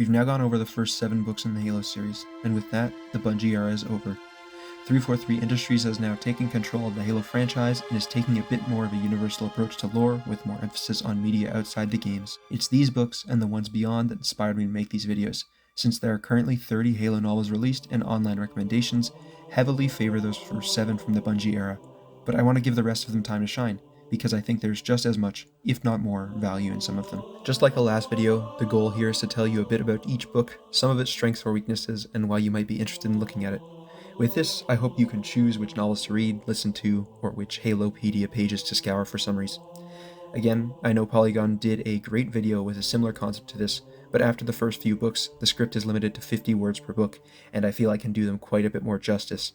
We've now gone over the first 7 books in the Halo series, and with that, the Bungie era is over. 343 Industries has now taken control of the Halo franchise and is taking a bit more of a universal approach to lore with more emphasis on media outside the games. It's these books and the ones beyond that inspired me to make these videos, since there are currently 30 Halo novels released and online recommendations heavily favor those first 7 from the Bungie era, but I want to give the rest of them time to shine, because I think there's just as much, if not more, value in some of them. Just like the last video, the goal here is to tell you a bit about each book, some of its strengths or weaknesses, and why you might be interested in looking at it. With this, I hope you can choose which novels to read, listen to, or which Halopedia pages to scour for summaries. Again, I know Polygon did a great video with a similar concept to this, but after the first few books, the script is limited to 50 words per book, and I feel I can do them quite a bit more justice.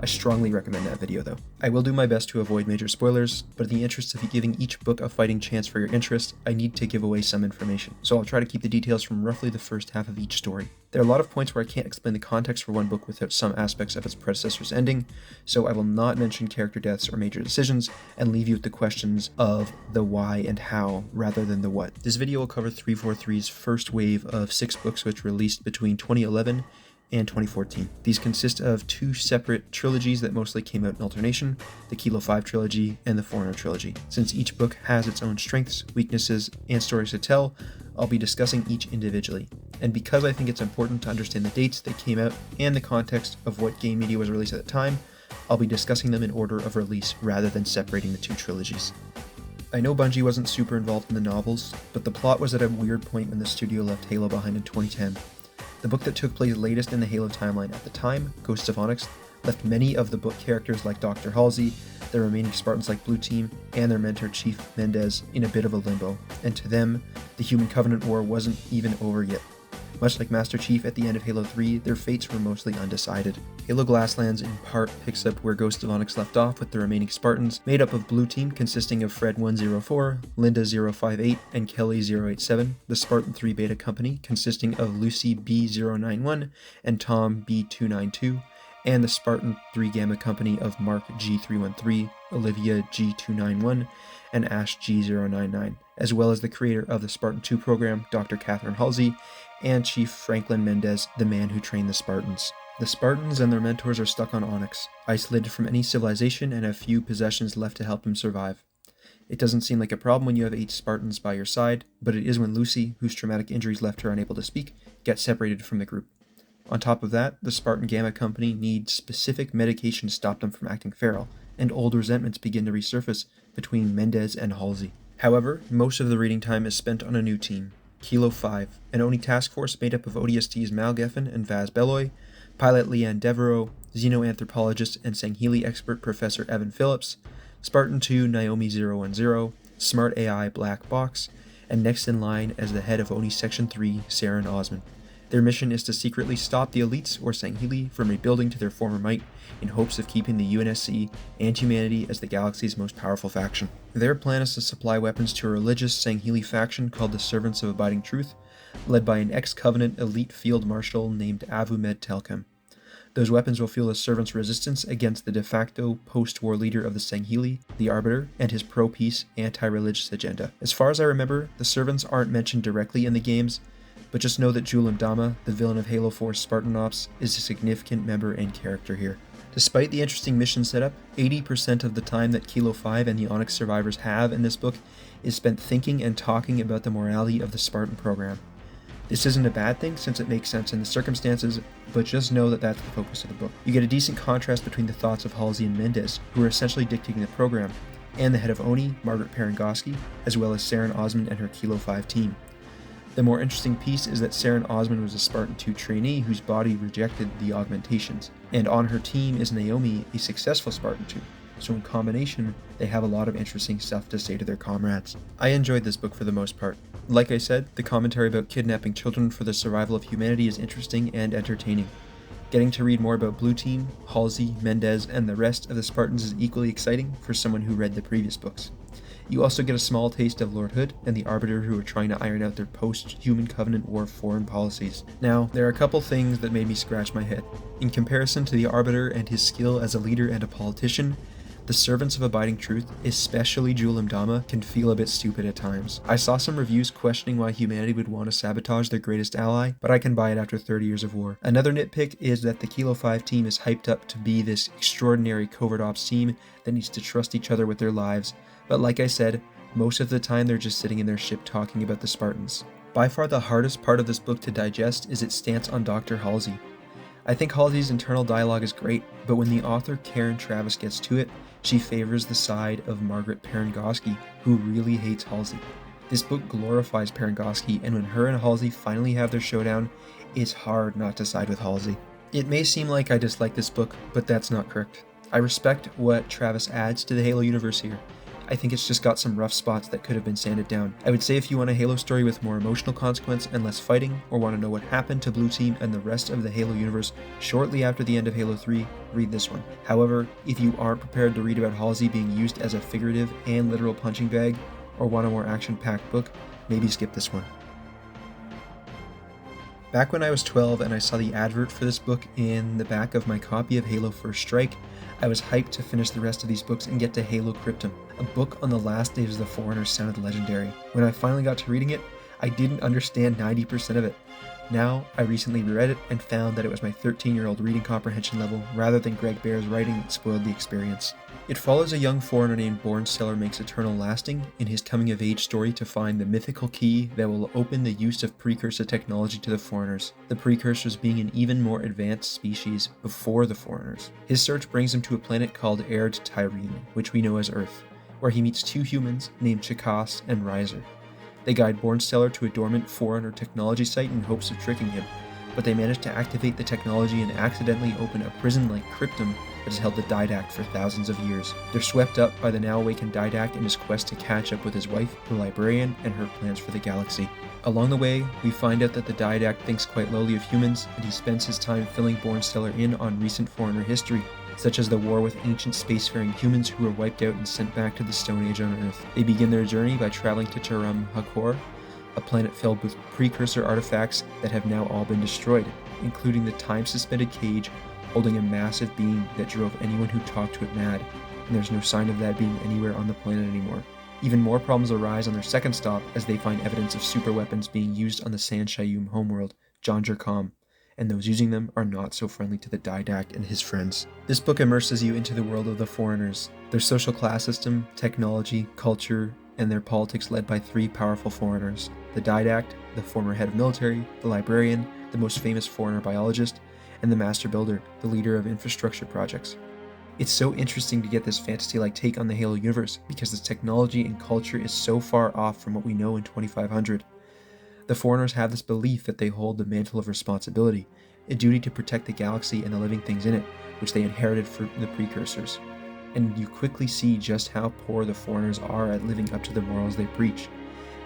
I strongly recommend that video though. I will do my best to avoid major spoilers, but in the interest of giving each book a fighting chance for your interest, I need to give away some information, so I'll try to keep the details from roughly the first half of each story. There are a lot of points where I can't explain the context for one book without some aspects of its predecessor's ending, so I will not mention character deaths or major decisions, and leave you with the questions of the why and how, rather than the what. This video will cover 343's first wave of 6 books which released between 2011 and 2014. These consist of 2 separate trilogies that mostly came out in alternation, the Kilo 5 trilogy and the Forerunner trilogy. Since each book has its own strengths, weaknesses, and stories to tell, I'll be discussing each individually. And because I think it's important to understand the dates they came out and the context of what game media was released at the time, I'll be discussing them in order of release rather than separating the 2 trilogies. I know Bungie wasn't super involved in the novels, but the plot was at a weird point when the studio left Halo behind in 2010. The book that took place latest in the Halo timeline at the time, Ghosts of Onyx, left many of the book characters like Dr. Halsey, the remaining Spartans like Blue Team, and their mentor Chief Mendez in a bit of a limbo, and to them, the Human Covenant War wasn't even over yet. Much like Master Chief at the end of Halo 3, their fates were mostly undecided. Halo Glasslands in part picks up where Ghosts of Onyx left off with the remaining Spartans, made up of Blue Team consisting of Fred 104, Linda 058, and Kelly 087, the Spartan 3 Beta Company consisting of Lucy B091 and Tom B292, and the Spartan 3 Gamma Company of Mark G313, Olivia G291, and Ash G099, as well as the creator of the Spartan 2 program, Dr. Catherine Halsey, and Chief Franklin Mendez, the man who trained the Spartans. The Spartans and their mentors are stuck on Onyx, isolated from any civilization and have few possessions left to help them survive. It doesn't seem like a problem when you have 8 Spartans by your side, but it is when Lucy, whose traumatic injuries left her unable to speak, gets separated from the group. On top of that, the Spartan Gamma Company needs specific medication to stop them from acting feral, and old resentments begin to resurface between Mendez and Halsey. However, most of the reading time is spent on a new team, Kilo 5, an Oni task force made up of ODST's Mal Geffen and Vaz Beloy, pilot Leanne Devereaux, xenoanthropologist and Sangheili expert Professor Evan Phillips, Spartan 2 Naomi 010, Smart AI Black Box, and next in line as the head of Oni Section 3, Saren Osman. Their mission is to secretly stop the elites, or Sangheili, from rebuilding to their former might in hopes of keeping the UNSC and humanity as the galaxy's most powerful faction. Their plan is to supply weapons to a religious Sangheili faction called the Servants of Abiding Truth, led by an ex-Covenant elite field marshal named Avumed Telkem. Those weapons will fuel the Servants' resistance against the de facto post-war leader of the Sangheili, the Arbiter, and his pro-peace, anti-religious agenda. As far as I remember, the Servants aren't mentioned directly in the games, but just know that Julim Dama, the villain of Halo 4's Spartan Ops, is a significant member and character here. Despite the interesting mission setup, 80% of the time that Kilo 5 and the Onyx survivors have in this book is spent thinking and talking about the morality of the Spartan program. This isn't a bad thing since it makes sense in the circumstances, but just know that that's the focus of the book. You get a decent contrast between the thoughts of Halsey and Mendez, who are essentially dictating the program, and the head of Oni, Margaret Parangoski, as well as Saren Osman and her Kilo 5 team. The more interesting piece is that Saren Osman was a Spartan 2 trainee whose body rejected the augmentations, and on her team is Naomi, a successful Spartan 2. So in combination, they have a lot of interesting stuff to say to their comrades. I enjoyed this book for the most part. Like I said, the commentary about kidnapping children for the survival of humanity is interesting and entertaining. Getting to read more about Blue Team, Halsey, Mendez, and the rest of the Spartans is equally exciting for someone who read the previous books. You also get a small taste of Lord Hood and the Arbiter who are trying to iron out their post-Human Covenant War foreign policies. Now, there are a couple things that made me scratch my head. In comparison to the Arbiter and his skill as a leader and a politician, The servants of abiding truth, especially Julim Dama, can feel a bit stupid at times. I saw some reviews questioning why humanity would want to sabotage their greatest ally, but I can buy it after 30 years of war. Another nitpick is that the Kilo 5 team is hyped up to be this extraordinary covert ops team that needs to trust each other with their lives, but like I said, most of the time they're just sitting in their ship talking about the Spartans. By far the hardest part of this book to digest is its stance on Dr. Halsey. I think Halsey's internal dialogue is great, but when the author Karen Travis gets to it, she favors the side of Margaret Perengoski, who really hates Halsey. This book glorifies Perengoski, and when her and Halsey finally have their showdown, it's hard not to side with Halsey. It may seem like I dislike this book, but that's not correct. I respect what Travis adds to the Halo universe here. I think it's just got some rough spots that could have been sanded down. I would say if you want a Halo story with more emotional consequence and less fighting, or want to know what happened to Blue Team and the rest of the Halo universe shortly after the end of Halo 3, read this one. However, if you aren't prepared to read about Halsey being used as a figurative and literal punching bag, or want a more action-packed book, maybe skip this one. Back when I was 12 and I saw the advert for this book in the back of my copy of Halo First Strike, I was hyped to finish the rest of these books and get to Halo Cryptum. A book on the last days of the Forerunner sounded legendary. When I finally got to reading it, I didn't understand 90% of it. Now, I recently reread it and found that it was my 13-year-old reading comprehension level rather than Greg Bear's writing that spoiled the experience. It follows a young Forerunner named Bornsteller makes eternal lasting in his coming-of-age story to find the mythical key that will open the use of precursor technology to the Forerunners, the precursors being an even more advanced species before the Forerunners. His search brings him to a planet called Erd Tyrene, which we know as Earth, where he meets two humans named Chakas and Riser. They guide Bornsteller to a dormant Forerunner technology site in hopes of tricking him, but they manage to activate the technology and accidentally open a prison like Cryptum that has held the Didact for thousands of years. They're swept up by the now awakened Didact in his quest to catch up with his wife, the Librarian, and her plans for the galaxy. Along the way, we find out that the Didact thinks quite lowly of humans, and he spends his time filling Bornsteller in on recent Forerunner history, such as the war with ancient spacefaring humans who were wiped out and sent back to the Stone Age on Earth. They begin their journey by traveling to Taram Hakor, a planet filled with precursor artifacts that have now all been destroyed, including the time-suspended cage holding a massive beam that drove anyone who talked to it mad, and there's no sign of that being anywhere on the planet anymore. Even more problems arise on their second stop as they find evidence of superweapons being used on the San Shayum homeworld, Janjar-Com, and those using them are not so friendly to the Didact and his friends. This book immerses you into the world of the Forerunners, their social class system, technology, culture, and their politics led by three powerful Forerunners: the Didact, the former head of military, the Librarian, the most famous Forerunner biologist, and the Master Builder, the leader of infrastructure projects. It's so interesting to get this fantasy-like take on the Halo universe because the technology and culture is so far off from what we know in 2500. The Forerunners have this belief that they hold the mantle of responsibility, a duty to protect the galaxy and the living things in it, which they inherited from the precursors. And you quickly see just how poor the Forerunners are at living up to the morals they preach.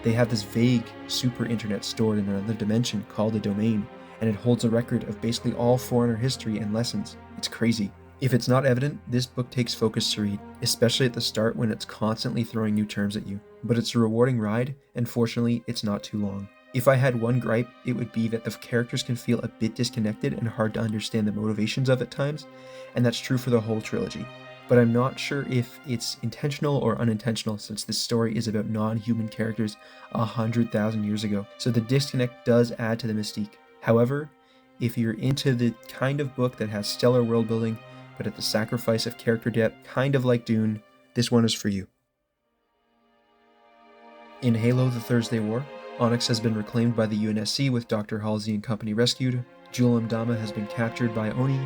They have this vague super internet stored in another dimension called a domain, and it holds a record of basically all Forerunner history and lessons. It's crazy. If it's not evident, this book takes focus to read, especially at the start when it's constantly throwing new terms at you. But it's a rewarding ride, and fortunately, it's not too long. If I had one gripe, it would be that the characters can feel a bit disconnected and hard to understand the motivations of at times, and that's true for the whole trilogy. But I'm not sure if it's intentional or unintentional, since this story is about non-human characters 100,000 years ago, so the disconnect does add to the mystique. However, if you're into the kind of book that has stellar world building, but at the sacrifice of character depth, kind of like Dune, this one is for you. In Halo: The Thursday War, Onyx has been reclaimed by the UNSC with Dr. Halsey and company rescued, Julim Dama has been captured by Oni,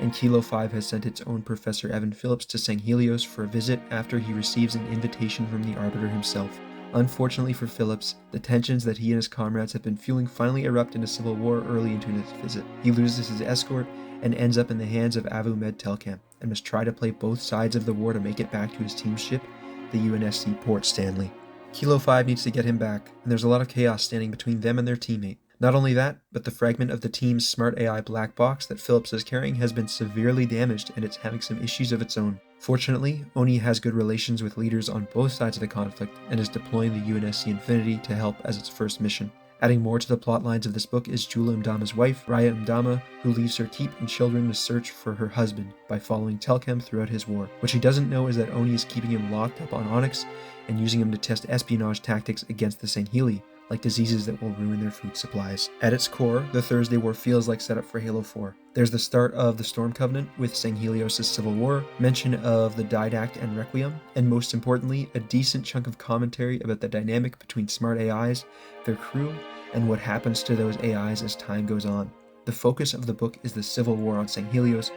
and Kilo 5 has sent its own Professor Evan Phillips to Sanghelios for a visit after he receives an invitation from the Arbiter himself. Unfortunately for Phillips, the tensions that he and his comrades have been fueling finally erupt into civil war early into his visit. He loses his escort and ends up in the hands of Avu Med Telcam, and must try to play both sides of the war to make it back to his team ship, the UNSC Port Stanley. Kilo 5 needs to get him back, and there's a lot of chaos standing between them and their teammate. Not only that, but the fragment of the team's smart AI black box that Phillips is carrying has been severely damaged, and it's having some issues of its own. Fortunately, Oni has good relations with leaders on both sides of the conflict, and is deploying the UNSC Infinity to help as its first mission. Adding more to the plot lines of this book is Jula Mdama's wife, Raya Mdama, who leaves her keep and children to search for her husband by following Telkem throughout his war. What she doesn't know is that Oni is keeping him locked up on Onyx and using him to test espionage tactics against the Sangheli, like diseases that will ruin their food supplies. At its core, the Thursday War feels like setup for Halo 4. There's the start of the Storm Covenant with Sanghelios' civil war, mention of the Didact and Requiem, and most importantly, a decent chunk of commentary about the dynamic between smart AIs, their crew, and what happens to those AIs as time goes on. The focus of the book is the civil war on Sanghelios,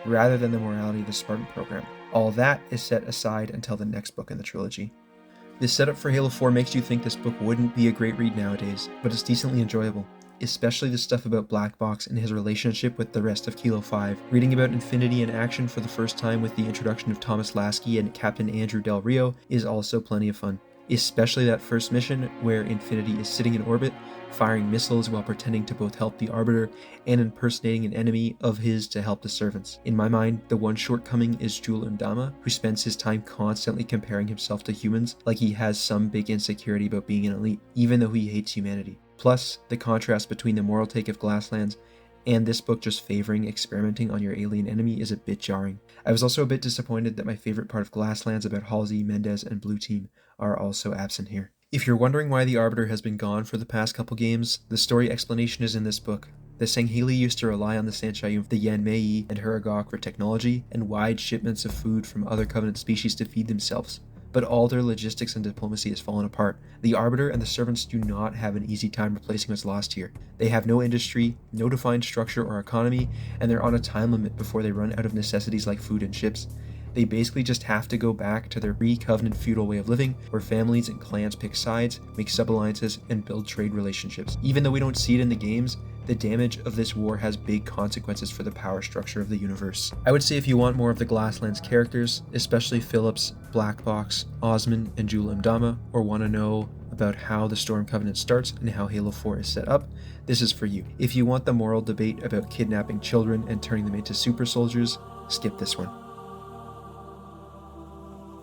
rather than the morality of the Spartan program. All that is set aside until the next book in the trilogy. This setup for Halo 4 makes you think this book wouldn't be a great read nowadays, but it's decently enjoyable, especially the stuff about Black Box and his relationship with the rest of Kilo 5. Reading about Infinity in action for the first time with the introduction of Thomas Lasky and Captain Andrew Del Rio is also plenty of fun, especially that first mission where Infinity is sitting in orbit, firing missiles while pretending to both help the Arbiter and impersonating an enemy of his to help the servants. In my mind, the one shortcoming is Jula Mdama, who spends his time constantly comparing himself to humans like he has some big insecurity about being an elite, even though he hates humanity. Plus, the contrast between the moral take of Glasslands and this book just favoring experimenting on your alien enemy is a bit jarring. I was also a bit disappointed that my favorite part of Glasslands about Halsey, Mendez, and Blue Team are also absent here. If you're wondering why the Arbiter has been gone for the past couple games, the story explanation is in this book. The Sangheli used to rely on the Sanshayum, the Yanmei, and Huragok for technology and wide shipments of food from other Covenant species to feed themselves. But all their logistics and diplomacy has fallen apart. The Arbiter and the servants do not have an easy time replacing what's lost here. They have no industry, no defined structure or economy, and they're on a time limit before they run out of necessities like food and ships. They basically just have to go back to their pre-Covenant feudal way of living, where families and clans pick sides, make sub-alliances, and build trade relationships. Even though we don't see it in the games, the damage of this war has big consequences for the power structure of the universe. I would say if you want more of the Glasslands characters, especially Phillips, Black Box, Osmond, and Jula Mdama, or want to know about how the Storm Covenant starts and how Halo 4 is set up, this is for you. If you want the moral debate about kidnapping children and turning them into super soldiers, skip this one.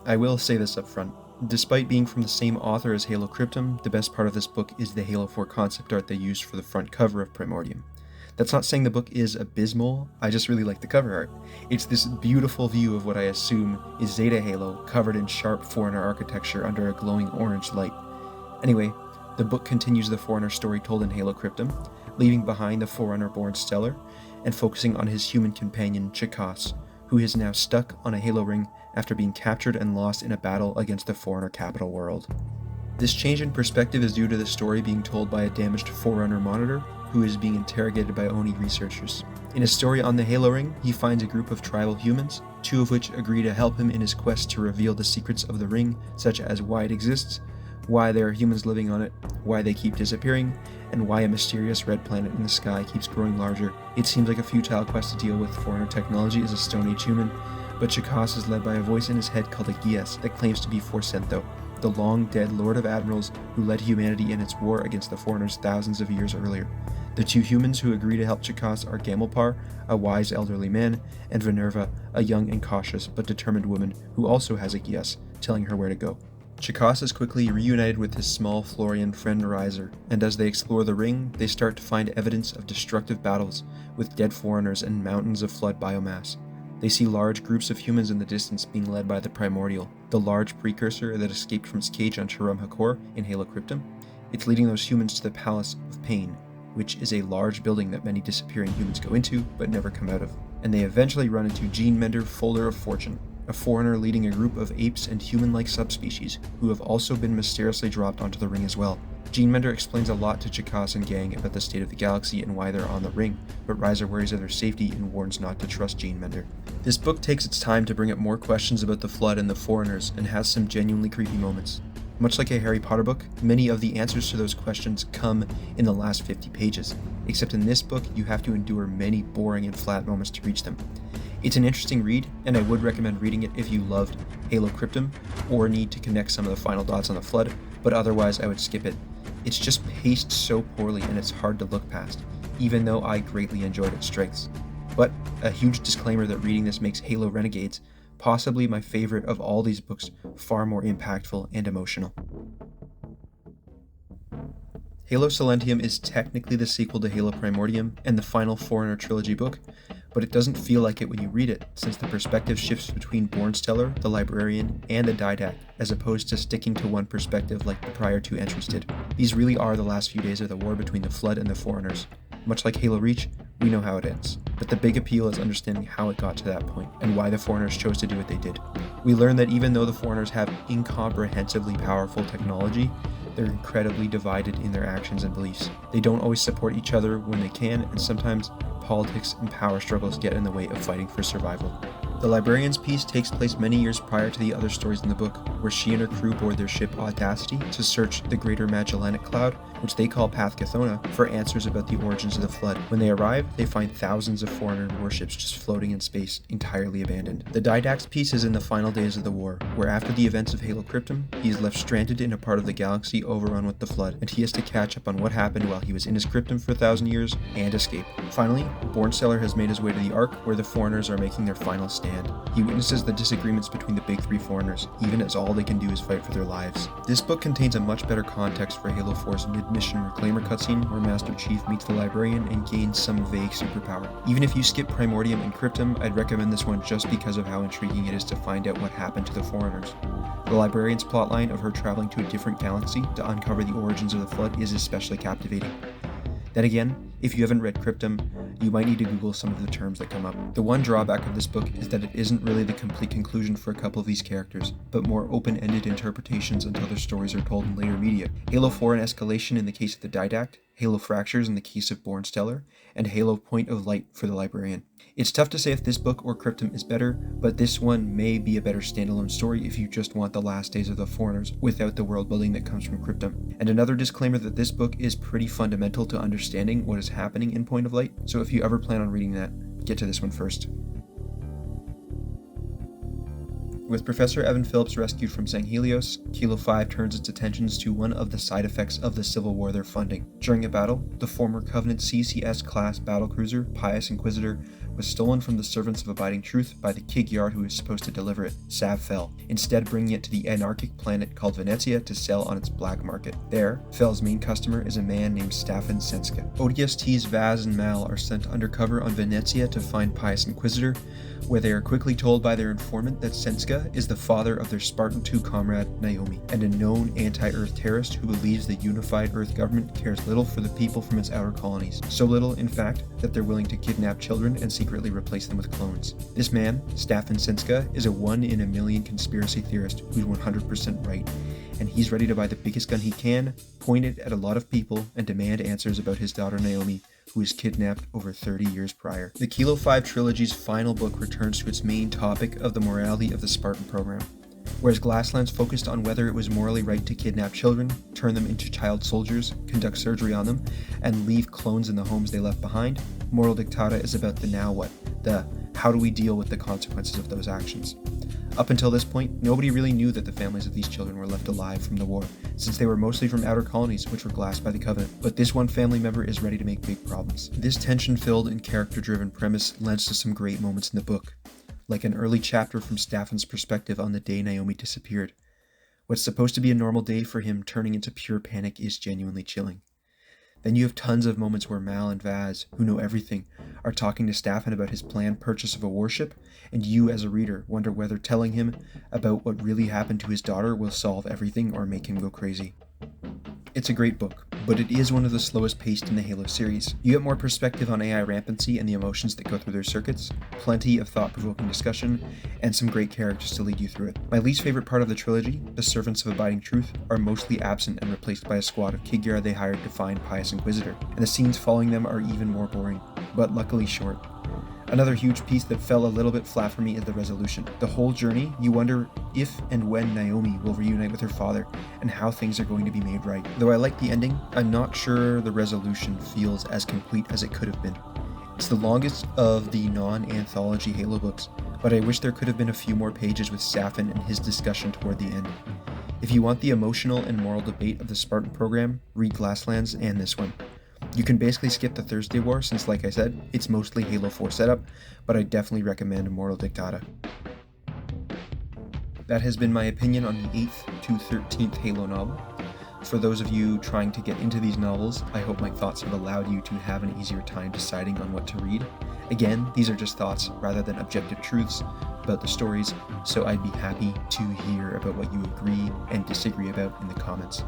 I will say this up front. Despite being from the same author as Halo Cryptum, the best part of this book is the Halo 4 concept art they used for the front cover of Primordium. That's not saying the book is abysmal, I just really like the cover art. It's this beautiful view of what I assume is Zeta Halo, covered in sharp Forerunner architecture under a glowing orange light. Anyway, the book continues the Forerunner story told in Halo Cryptum, leaving behind the Forerunner-born Stellar, and focusing on his human companion, Chikos, who is now stuck on a Halo ring after being captured and lost in a battle against the Forerunner capital world. This change in perspective is due to the story being told by a damaged Forerunner monitor who is being interrogated by Oni researchers. In a story on the Halo ring, he finds a group of tribal humans, two of which agree to help him in his quest to reveal the secrets of the ring, such as why it exists, why there are humans living on it, why they keep disappearing, and why a mysterious red planet in the sky keeps growing larger. It seems like a futile quest to deal with Forerunner technology as a Stone Age human, but Chikos is led by a voice in his head called a Gies that claims to be Forcentho, the long-dead Lord of Admirals who led humanity in its war against the Foreigners thousands of years earlier. The two humans who agree to help Chikos are Gamelpar, a wise elderly man, and Venerva, a young and cautious but determined woman who also has a Gies, telling her where to go. Chikos is quickly reunited with his small Florian friend Riser, and as they explore the ring, they start to find evidence of destructive battles with dead Foreigners and mountains of flood biomass. They see large groups of humans in the distance being led by the Primordial, the large precursor that escaped from its cage on Tarum Hakor in Halo Cryptum. It's leading those humans to the Palace of Pain, which is a large building that many disappearing humans go into but never come out of. And they eventually run into Gene Mender Folder of Fortune, a Forerunner leading a group of apes and human-like subspecies who have also been mysteriously dropped onto the ring as well. Gene Mender explains a lot to Chikos and gang about the state of the galaxy and why they're on the ring, but Riser worries of their safety and warns not to trust Gene Mender. This book takes its time to bring up more questions about the Flood and the Foreigners and has some genuinely creepy moments. Much like a Harry Potter book, many of the answers to those questions come in the last 50 pages, except in this book you have to endure many boring and flat moments to reach them. It's an interesting read, and I would recommend reading it if you loved Halo Cryptum or need to connect some of the final dots on the Flood, but otherwise I would skip it. It's just paced so poorly and it's hard to look past, even though I greatly enjoyed its strengths. But a huge disclaimer that reading this makes Halo Renegades, possibly my favorite of all these books, far more impactful and emotional. Halo Silentium is technically the sequel to Halo Primordium and the final Forerunner trilogy book, but it doesn't feel like it when you read it, since the perspective shifts between Bornsteller, the librarian, and the didact, as opposed to sticking to one perspective like the prior two entries did. These really are the last few days of the war between the Flood and the Forerunners. Much like Halo Reach, we know how it ends, but the big appeal is understanding how it got to that point, and why the Forerunners chose to do what they did. We learn that even though the Forerunners have incomprehensibly powerful technology, they're incredibly divided in their actions and beliefs. They don't always support each other when they can, and sometimes politics and power struggles get in the way of fighting for survival. The Librarian's piece takes place many years prior to the other stories in the book, where she and her crew board their ship Audacity to search the Greater Magellanic Cloud, which they call Path Chthona, for answers about the origins of the Flood. When they arrive, they find thousands of Forerunner warships just floating in space, entirely abandoned. The Didact's piece is in the final days of the war, where after the events of Halo Cryptum, he is left stranded in a part of the galaxy overrun with the Flood, and he has to catch up on what happened while he was in his Cryptum for 1,000 years, and escape. Finally, Bornsteller has made his way to the Ark, where the Forerunners are making their final stand. He witnesses the disagreements between the big three Forerunners, even as all they can do is fight for their lives. This book contains a much better context for Halo 4's mid-mission Reclaimer cutscene, where Master Chief meets the Librarian and gains some vague superpower. Even if you skip Primordium and Cryptum, I'd recommend this one just because of how intriguing it is to find out what happened to the Forerunners. The Librarian's plotline of her traveling to a different galaxy to uncover the origins of the Flood is especially captivating. Then again, if you haven't read Cryptum, you might need to Google some of the terms that come up. The one drawback of this book is that it isn't really the complete conclusion for a couple of these characters, but more open-ended interpretations until their stories are told in later media. Halo 4 and Escalation in the case of the Didact, Halo Fractures in the case of Bornsteller, and Halo Point of Light for the Librarian. It's tough to say if this book or Cryptum is better, but this one may be a better standalone story if you just want the last days of the Foreigners without the world building that comes from Cryptum. And another disclaimer that this book is pretty fundamental to understanding what is happening in Point of Light, so if you ever plan on reading that, get to this one first. With Professor Evan Phillips rescued from Sanghelios, Kilo 5 turns its attentions to one of the side effects of the civil war they're funding. During a battle, the former Covenant CCS-class battlecruiser, Pious Inquisitor, was stolen from the servants of Abiding Truth by the Kig-Yard who was supposed to deliver it, Sav Fel, instead bringing it to the anarchic planet called Venezia to sell on its black market. There, Fel's main customer is a man named Staffen Sentske. ODST's Vaz and Mal are sent undercover on Venezia to find Pious Inquisitor, where they are quickly told by their informant that Sentske is the father of their Spartan II comrade, Naomi, and a known anti-Earth terrorist who believes the unified Earth government cares little for the people from its outer colonies. So little, in fact, that they're willing to kidnap children and secretly replace them with clones. This man, Staffen Sentske, is a one-in-a-million conspiracy theorist who's 100% right, and he's ready to buy the biggest gun he can, point it at a lot of people, and demand answers about his daughter Naomi, who was kidnapped over 30 years prior. The Kilo 5 trilogy's final book returns to its main topic of the morality of the Spartan program. Whereas Glasslands focused on whether it was morally right to kidnap children, turn them into child soldiers, conduct surgery on them, and leave clones in the homes they left behind, Mortal Dictata is about the now what, the how do we deal with the consequences of those actions. Up until this point, nobody really knew that the families of these children were left alive from the war, since they were mostly from outer colonies which were glassed by the Covenant. But this one family member is ready to make big problems. This tension-filled and character-driven premise lends to some great moments in the book, like an early chapter from Staffen's perspective on the day Naomi disappeared. What's supposed to be a normal day for him turning into pure panic is genuinely chilling. Then you have tons of moments where Mal and Vaz, who know everything, are talking to Staffen about his planned purchase of a warship, and you as a reader wonder whether telling him about what really happened to his daughter will solve everything or make him go crazy. It's a great book, but it is one of the slowest paced in the Halo series. You get more perspective on AI rampancy and the emotions that go through their circuits, plenty of thought-provoking discussion, and some great characters to lead you through it. My least favorite part of the trilogy, the Servants of Abiding Truth, are mostly absent and replaced by a squad of Kig-Yard they hired to find Pious Inquisitor, and the scenes following them are even more boring, but luckily short. Another huge piece that fell a little bit flat for me is the resolution. The whole journey, you wonder if and when Naomi will reunite with her father, and how things are going to be made right. Though I like the ending, I'm not sure the resolution feels as complete as it could have been. It's the longest of the non-anthology Halo books, but I wish there could have been a few more pages with Staffen and his discussion toward the end. If you want the emotional and moral debate of the Spartan program, read Glasslands and this one. You can basically skip the Thursday War since, like I said, it's mostly Halo 4 setup, but I definitely recommend Mortal Dictata. That has been my opinion on the 8th to 13th Halo novel. For those of you trying to get into these novels, I hope my thoughts have allowed you to have an easier time deciding on what to read. Again, these are just thoughts rather than objective truths about the stories, so I'd be happy to hear about what you agree and disagree about in the comments.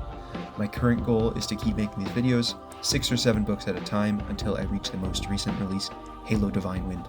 My current goal is to keep making these videos, 6 or 7 books at a time, until I reach the most recent release, Halo Divine Wind.